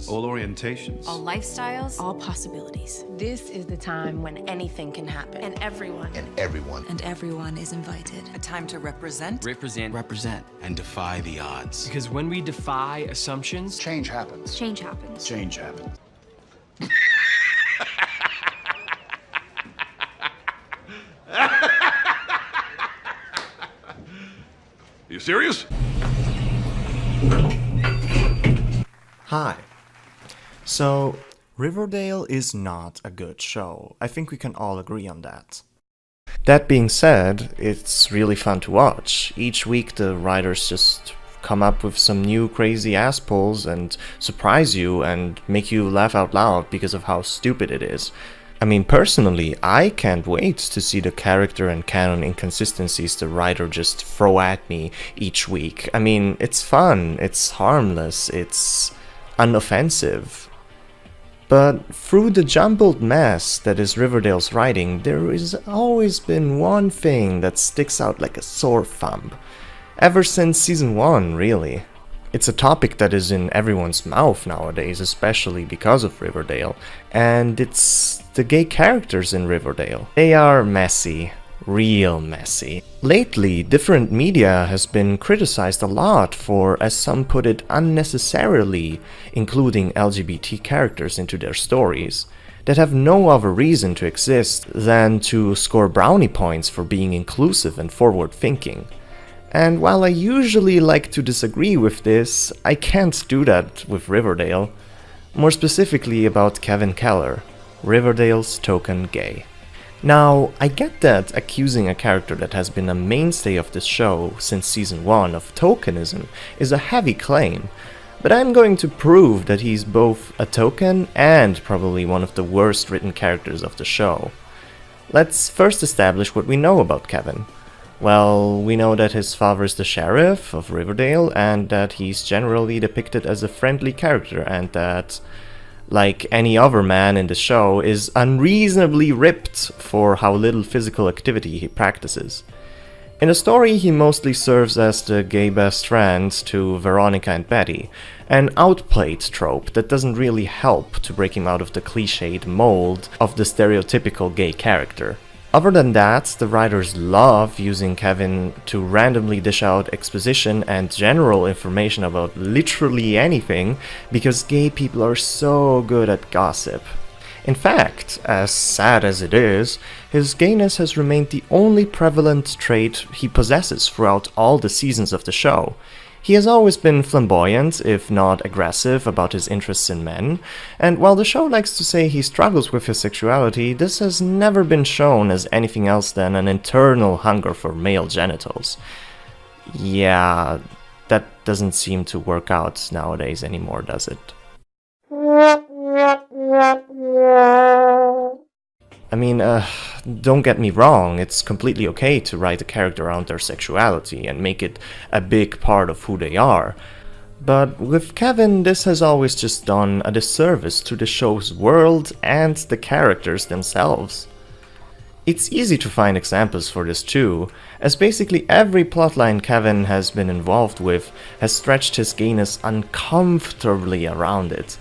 genders, all orientations, all lifestyles, all possibilities. This is the time when anything can happen. and everyone And everyone is invited. A time to represent, represent, and defy the odds. because when we defy assumptions, Change happens. Change happens. Change happens. You serious? Hi. So, Riverdale is not a good show. I think we can all agree on that. That being said, it's really fun to watch. Each week the writers just come up with some new crazy ass pulls and surprise you and make you laugh out loud because of how stupid it is. I mean, personally, I can't wait to see the character and canon inconsistencies the writer just throw at me each week. I mean, it's fun, it's harmless, it's unoffensive. But through the jumbled mess that is Riverdale's writing, there has always been one thing that sticks out like a sore thumb. Ever since season 1, really. It's a topic that is in everyone's mouth nowadays, especially because of Riverdale, and it's the gay characters in Riverdale. They are messy. Real messy. Lately, different media has been criticized a lot for, as some put it, unnecessarily including LGBT characters into their stories that have no other reason to exist than to score brownie points for being inclusive and forward-thinking. And while I usually like to disagree with this, I can't do that with Riverdale. More specifically about Kevin Keller, Riverdale's token gay. Now, I get that accusing a character that has been a mainstay of this show since season 1 of tokenism is a heavy claim, but I'm going to prove that he's both a token and probably one of the worst written characters of the show. Let's first establish what we know about Kevin. Well, we know that his father is the sheriff of Riverdale and that he's generally depicted as a friendly character and that, like any other man in the show, is unreasonably ripped for how little physical activity he practices. In the story, he mostly serves as the gay best friend to Veronica and Betty, an outplayed trope that doesn't really help to break him out of the cliched mold of the stereotypical gay character. Other than that, the writers love using Kevin to randomly dish out exposition and general information about literally anything because gay people are so good at gossip. In fact, as sad as it is, his gayness has remained the only prevalent trait he possesses throughout all the seasons of the show. He has always been flamboyant, if not aggressive, about his interests in men, and while the show likes to say he struggles with his sexuality, this has never been shown as anything else than an internal hunger for male genitals. Yeah, that doesn't seem to work out nowadays anymore, does it? I mean, don't get me wrong, it's completely okay to write a character around their sexuality and make it a big part of who they are. But with Kevin, this has always just done a disservice to the show's world and the characters themselves. It's easy to find examples for this too, as basically every plotline Kevin has been involved with has stretched his gayness uncomfortably around it.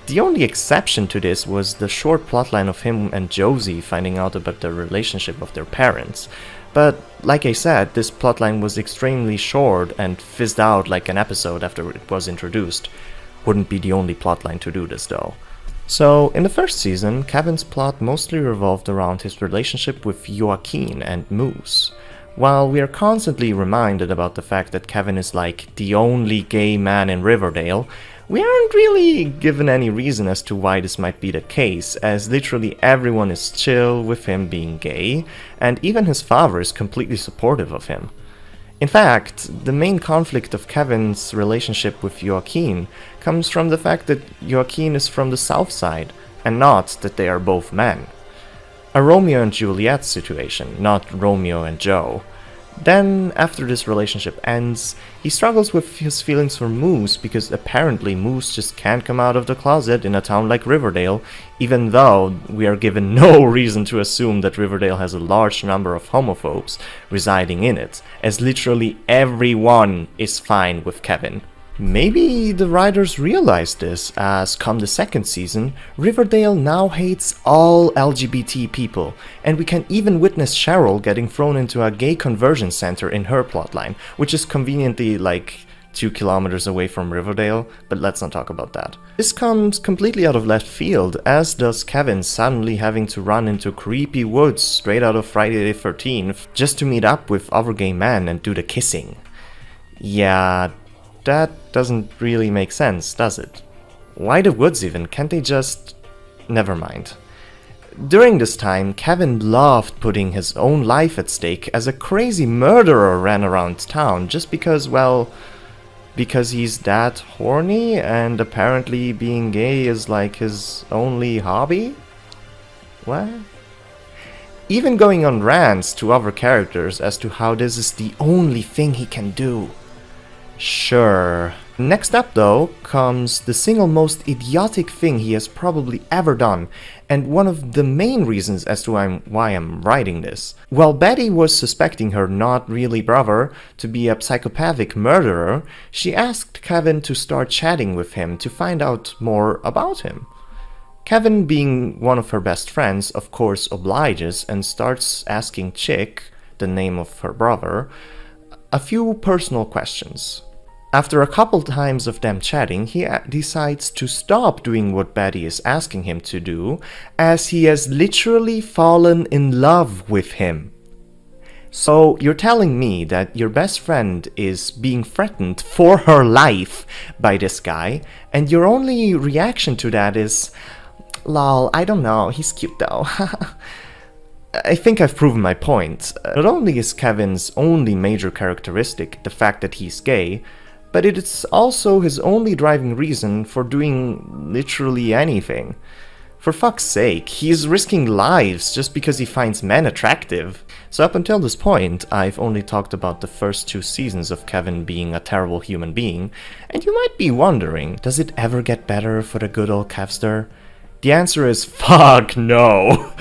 The only exception to this was the short plotline of him and Josie finding out about the relationship of their parents. But, like I said, this plotline was extremely short and fizzed out like an episode after it was introduced. Wouldn't be the only plotline to do this though. So, in the first season, Kevin's plot mostly revolved around his relationship with Joaquin and Moose. While we are constantly reminded about the fact that Kevin is like the only gay man in Riverdale, we aren't really given any reason as to why this might be the case, as literally everyone is chill with him being gay, and even his father is completely supportive of him. In fact, the main conflict of Kevin's relationship with Joaquin comes from the fact that Joaquin is from the South Side, and not that they are both men. A Romeo and Juliet situation, not Romeo and Joe. Then, after this relationship ends, he struggles with his feelings for Moose because apparently Moose just can't come out of the closet in a town like Riverdale, even though we are given no reason to assume that Riverdale has a large number of homophobes residing in it, as literally everyone is fine with Kevin. Maybe the writers realized this, as come the second season, Riverdale now hates all LGBT people, and we can even witness Cheryl getting thrown into a gay conversion center in her plotline, which is conveniently like 2 kilometers away from Riverdale, but let's not talk about that. This comes completely out of left field, as does Kevin suddenly having to run into creepy woods straight out of Friday the 13th just to meet up with other gay men and do the kissing. Yeah, that doesn't really make sense, does it? Why the woods even? Can't they just... Never mind. During this time, Kevin loved putting his own life at stake as a crazy murderer ran around town just because, well, because he's that horny and apparently being gay is like his only hobby? What? Even going on rants to other characters as to how this is the only thing he can do. Sure. Next up though comes the single most idiotic thing he has probably ever done, and one of the main reasons as to why I'm writing this. While Betty was suspecting her not really brother to be a psychopathic murderer, she asked Kevin to start chatting with him to find out more about him. Kevin, being one of her best friends, of course obliges and starts asking Chick, the name of her brother, a few personal questions. After a couple times of them chatting, he decides to stop doing what Betty is asking him to do, as he has literally fallen in love with him. So you're telling me that your best friend is being threatened for her life by this guy, and your only reaction to that is, lol, I don't know, he's cute though. I think I've proven my point. Not only is Kevin's only major characteristic the fact that he's gay, but it is also his only driving reason for doing literally anything. For fuck's sake, he's risking lives just because he finds men attractive. So up until this point, I've only talked about the first 2 seasons of Kevin being a terrible human being, and you might be wondering, does it ever get better for the good old Kevster? The answer is fuck no!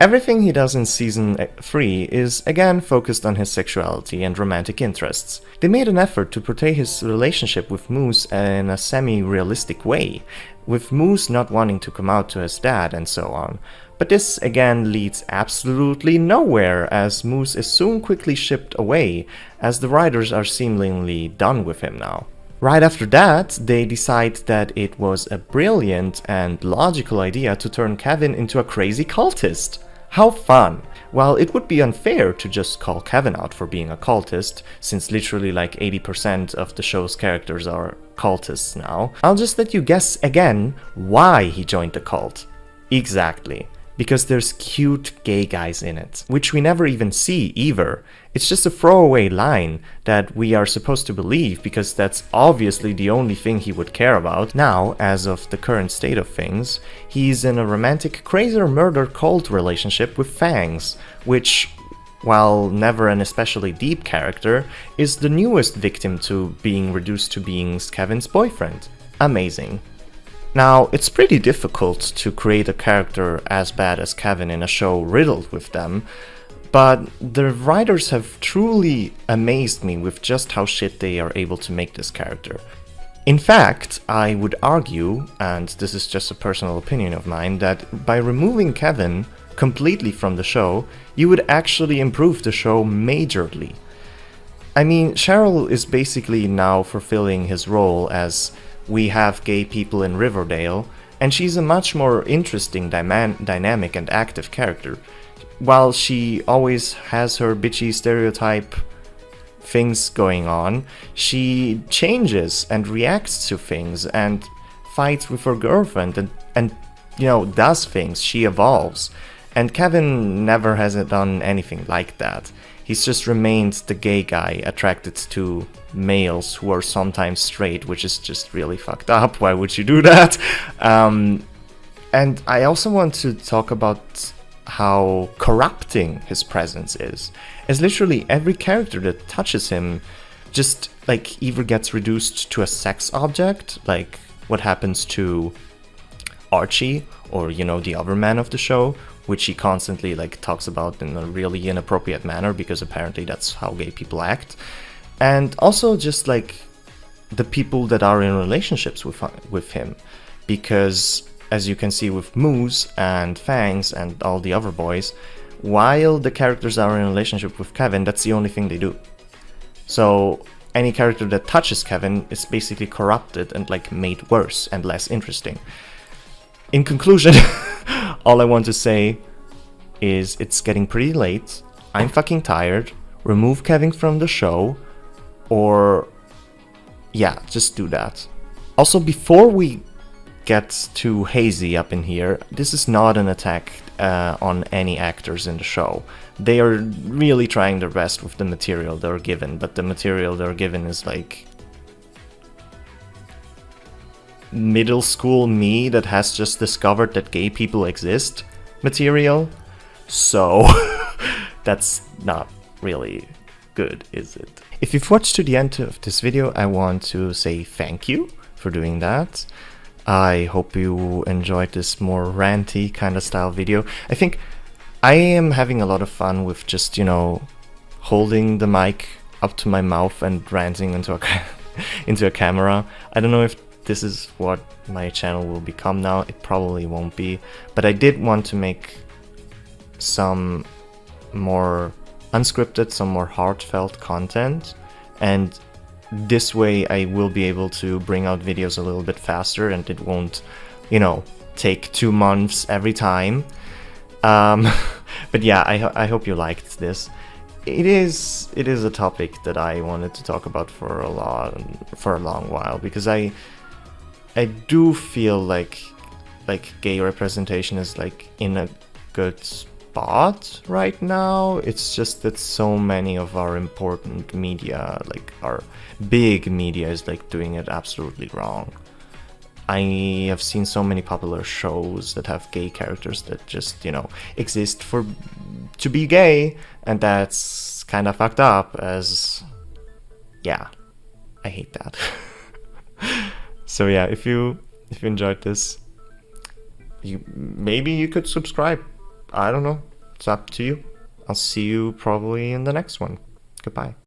Everything he does in season 3 is again focused on his sexuality and romantic interests. They made an effort to portray his relationship with Moose in a semi-realistic way, with Moose not wanting to come out to his dad and so on. But this again leads absolutely nowhere, as Moose is soon quickly shipped away, as the writers are seemingly done with him now. Right after that, they decide that it was a brilliant and logical idea to turn Kevin into a crazy cultist. How fun! While it would be unfair to just call Kevin out for being a cultist, since literally like 80% of the show's characters are cultists now, I'll just let you guess again why he joined the cult. Exactly. Because there's cute gay guys in it, which we never even see either. It's just a throwaway line that we are supposed to believe because that's obviously the only thing he would care about. Now, as of the current state of things, he's in a romantic crazy murder cult relationship with Fangs, which, while never an especially deep character, is the newest victim to being reduced to being Kevin's boyfriend. Amazing. Now, it's pretty difficult to create a character as bad as Kevin in a show riddled with them, but the writers have truly amazed me with just how shit they are able to make this character. In fact, I would argue, and this is just a personal opinion of mine, that by removing Kevin completely from the show, you would actually improve the show majorly. I mean, Cheryl is basically now fulfilling his role as we have gay people in Riverdale, and she's a much more interesting, dynamic and active character. While she always has her bitchy stereotype things going on, she changes and reacts to things and fights with her girlfriend and you know, does things, she evolves. And Kevin never has done anything like that. He's just remained the gay guy attracted to males who are sometimes straight, which is just really fucked up. Why would you do that? And I also want to talk about how corrupting his presence is, as literally every character that touches him just like either gets reduced to a sex object, like what happens to Archie, or you know, the other man of the show, which he constantly like talks about in a really inappropriate manner because apparently that's how gay people act. And also just like the people that are in relationships with him, because as you can see with Moose and Fangs and all the other boys, while the characters are in a relationship with Kevin, that's the only thing they do. So any character that touches Kevin is basically corrupted and like made worse and less interesting. In conclusion, all I want to say is it's getting pretty late. I'm fucking tired. Remove Kevin from the show, or yeah, just do that. Also, before we get too hazy up in here, this is not an attack on any actors in the show. They are really trying their best with the material they're given, but the material they're given is like middle school me that has just discovered that gay people exist material. So that's not really good, is it? If you've watched to the end of this video, I want to say thank you for doing that. I hope you enjoyed this more ranty kind of style video. I think I am having a lot of fun with just, you know, holding the mic up to my mouth and ranting into a camera. I don't know if this is what my channel will become now. It probably won't be, but I did want to make some more unscripted, some more heartfelt content, and this way I will be able to bring out videos a little bit faster, and it won't, you know, take 2 months every time. But yeah, I hope you liked this. It is a topic that I wanted to talk about for a long while, because I do feel like gay representation is like in a good spot right now. It's just that so many of our important media, like our big media, is like doing it absolutely wrong. I have seen so many popular shows that have gay characters that just, you know, exist to be gay, and that's kind of fucked up. As yeah, I hate that. So yeah, if you enjoyed this, maybe you could subscribe. I don't know. It's up to you. I'll see you probably in the next one. Goodbye.